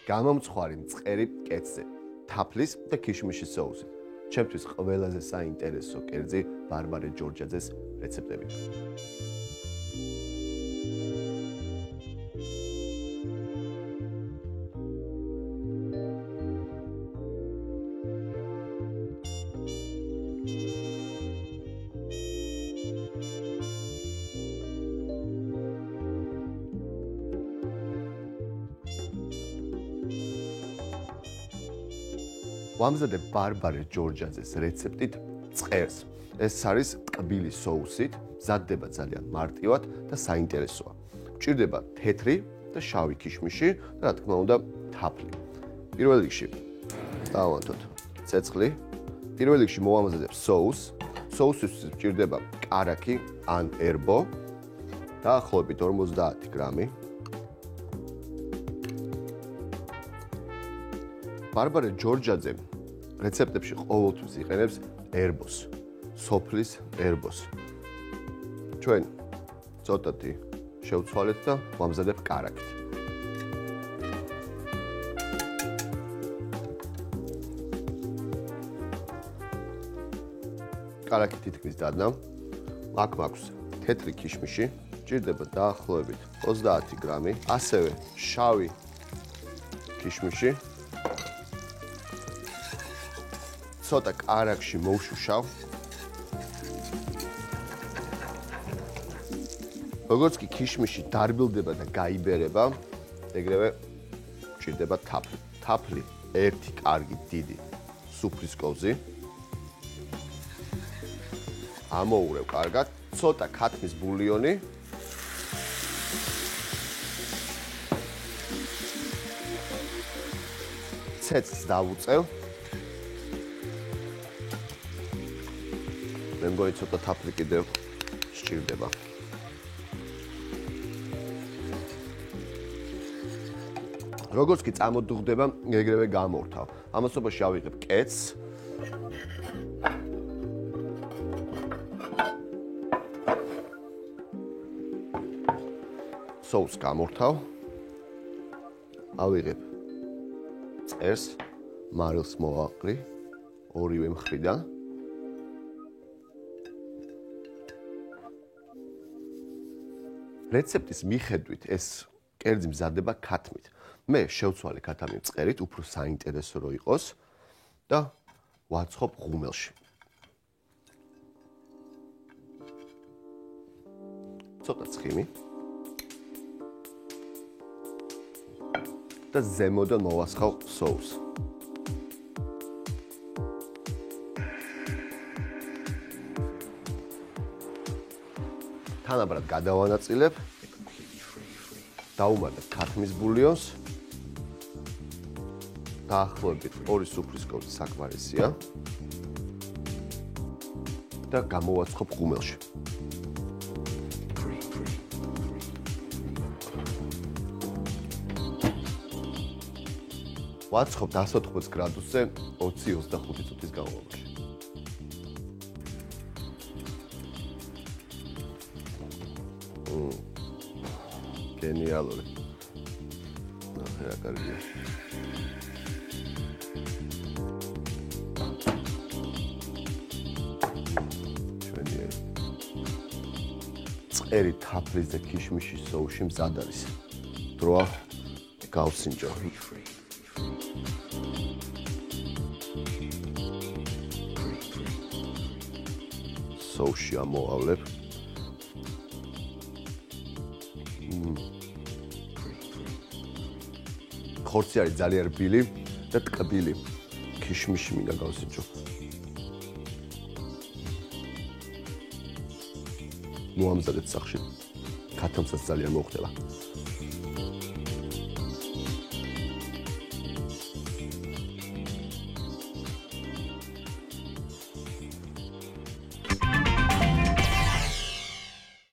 გამომწვარი მწყერი კეცზე, თაფლის და ქიშმიშის соуსი. ჩემთვის ყველაზე საინტერესო კერძი ბარბარე ჯორჯაძეს რეცეპტები. ვამზადებ ბარბარე ჯორჯაძეს რეცეპტით წყერს. ეს არის ტკბილი соусით, მზადდება ძალიან მარტივად და საინტერესოა. მჭირდება თეთრი და შავი ქიშმიში და რა თქმა უნდა თაფლი. პირველ რიგში დავანთოთ ცეცხლი. პირველ რიგში მოვამზადებ соус. соусისთვის მჭირდება კარაქი ან ერბო. დაახლოებით 50 გრამი. ბარბარე ჯორჯაძე რეცეპტებში ყოველთვის იყენებს ერბოს, სოფლის ერბოს. ჩვენ ცოტათი შევცვალეთ და ვამზადებ კარაქით. კარაქი თითქმის დადნა. აქ მაქვს თეთრი ქიშმიში, მჭირდება დაახლოებით 30 გრამი, ასევე შავი ქიშმიში. ცოტა კარაქში მოვშუშავ. როგორც კი ქიშმიში დარბილდება და გაიბერება, ეგრევე მჭირდება თაფლი. თაფლი ერთი კარგი დიდი სუფრის კოვზი. ამოურევ კარგად, ცოტა ქათმის ბულიონი. ცეცხლს დავუწევ. მე მგონი ცოტა თაფლი კიდევ სჭირდება. როგორც კი წამოდუღდება, ეგრევე გამორთავ. ამასობაში ავიღებ კეცს. соус გამორთავ. ავიღებ წერს, მარილს მოვაყრი ორივე მხრიდან. რეცეპტის მიხედვით ეს კერძი მზადდება ქათმით. მე შევცვალე ქათამი მწყერით, უფრო საინტერესო რო იყოს და ვაცხობ ღუმელში. ცოტა ცხიმი და ზემოდან მოვასხავ соус. თანაბრად გადავანაწილებ. დავუმატებ ქათმის ბულიონს. დაახლოებით 2 სუფრის კოვზი საკმარისია. და გამოვაცხობ ღუმელში. ვაცხობ 180 გრადუსზე 20-25 წუთის განმავლობაში. გენიალური. ნახე რა კარგია. ჩვენიერი. წერი თაფლის და ქიშმიშის соуში მზად არის. დროა გავსინჯო. соуში ამოვავლებ. ხორცი არის ძალიან რბილი და ტკბილი. ქიშმიში მინდა გავსინჯო. მოამზადეთ სახში. ქათამსაც ძალიან მოხდება.